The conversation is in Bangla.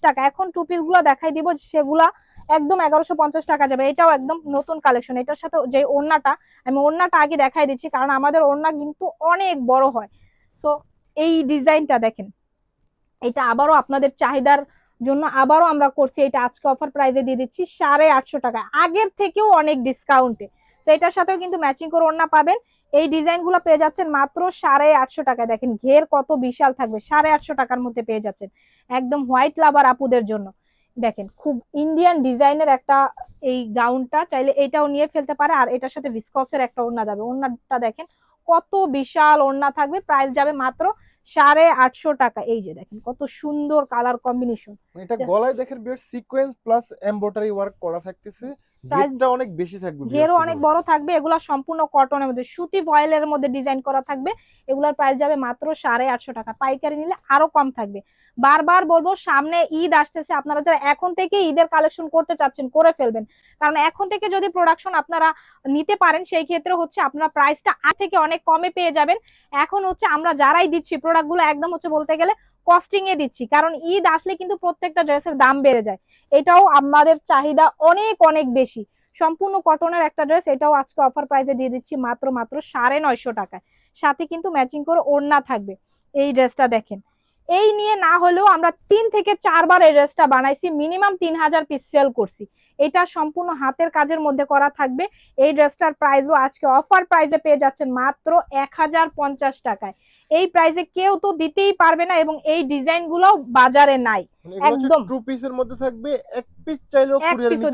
টাকা। এখন টু পিস গুলো দেখাই দিব, সেগুলা একদম 1150 টাকা যাবে। এটাও একদম নতুন কালেকশন। এটার সাথে যে ওড়নাটা, আমি ওড়নাটা আগে দেখাই দিচ্ছি, কারণ আমাদের ওড়না কিন্তু অনেক বড় হয়। সো এই ডিজাইনটা দেখেন, এটা আবারও আপনাদের চাহিদার জন্য আবারও আমরা করছি। এটা আজকে অফার প্রাইসে দিয়ে দিচ্ছি 850 টাকা, আগের থেকেও অনেক ডিসকাউন্টে। তো এটার সাথেও কিন্তু ম্যাচিং করে ওড়না পাবেন। এই ডিজাইনগুলো পেয়ে যাচ্ছেন মাত্র 850 টাকা। দেখেন ঘের কত বিশাল থাকবে, 850 টাকার মধ্যে পেয়ে যাচ্ছেন একদম হোয়াইট লাভার আপুদের জন্য। দেখেন খুব ইন্ডিয়ান ডিজাইনের একটা এই গাউনটা, চাইলে এটাও নিয়ে ফেলতে পারে। আর এটার সাথে ভিসকসের একটা ওড়না যাবে, ওড়নাটা দেখেন কত বিশাল ওড়না থাকবে। প্রাইস যাবে মাত্র 850 টাকা। এই যে দেখেন কত সুন্দর কালার কম্বিনেশন। এটা গলায় দেখেন বিয়ার সিকোয়েন্স প্লাস এমব্রয়ডারি ওয়ার্ক করা থাকতেছে, ঘেরটা অনেক বেশি থাকবে, ঘেরও অনেক বড় থাকবে। এগুলা সম্পূর্ণ কটনের মধ্যে, সুতি ভয়েলের মধ্যে ডিজাইন করা থাকবে। এগুলার প্রাইস যাবে মাত্র 850 টাকা। পাইকারি নিলে আরো কম থাকবে। বারবার বলবো, সামনে ঈদ আসতেছে, আপনারা যারা এখন থেকে ঈদের কালেকশন করতে চাচ্ছেন করে ফেলবেন। কারণ এখন থেকে যদি প্রোডাকশন আপনারা নিতে পারেন, সেই ক্ষেত্রে হচ্ছে আপনারা প্রাইসটা আগে থেকে অনেক কমে পেয়ে যাবেন। এখন হচ্ছে আমরা যারাই দিচ্ছি প্রোডাক্টগুলো একদম হচ্ছে বলতে গেলে কস্টিং এ দিচ্ছি, কারণ ঈদ আসলে কিন্তু প্রত্যেকটা ড্রেসের দাম বেড়ে যায়। এটাও আমাদের চাহিদা অনেক অনেক বেশি। সম্পূর্ণ কটনের একটা ড্রেস, এটাও আজকে অফার প্রাইসে দিয়ে দিচ্ছি মাত্র 950 টাকায়। সাথে কিন্তু ম্যাচিং করে ওড়না থাকবে। এই ড্রেসটা দেখেন, এই নিয়ে না হলেও আমরা 3 থেকে 4 বার এই ড্রেসটা বানাইছি, মিনিমাম 3000 পিস সেল করছি। এটা সম্পূর্ণ হাতের কাজের মধ্যে করা থাকবে। এই ড্রেসটার প্রাইসও আজকে অফার প্রাইসে পেয়ে যাচ্ছেন মাত্র 1050 টাকায়। এই প্রাইসে কেউ তো দিতেই পারবে না, এবং এই ডিজাইন গুলো বাজারে নাই। একদম টু পিসের মধ্যে থাকবে, এক পিস চাইলেও এক কুরিয়ার পিসও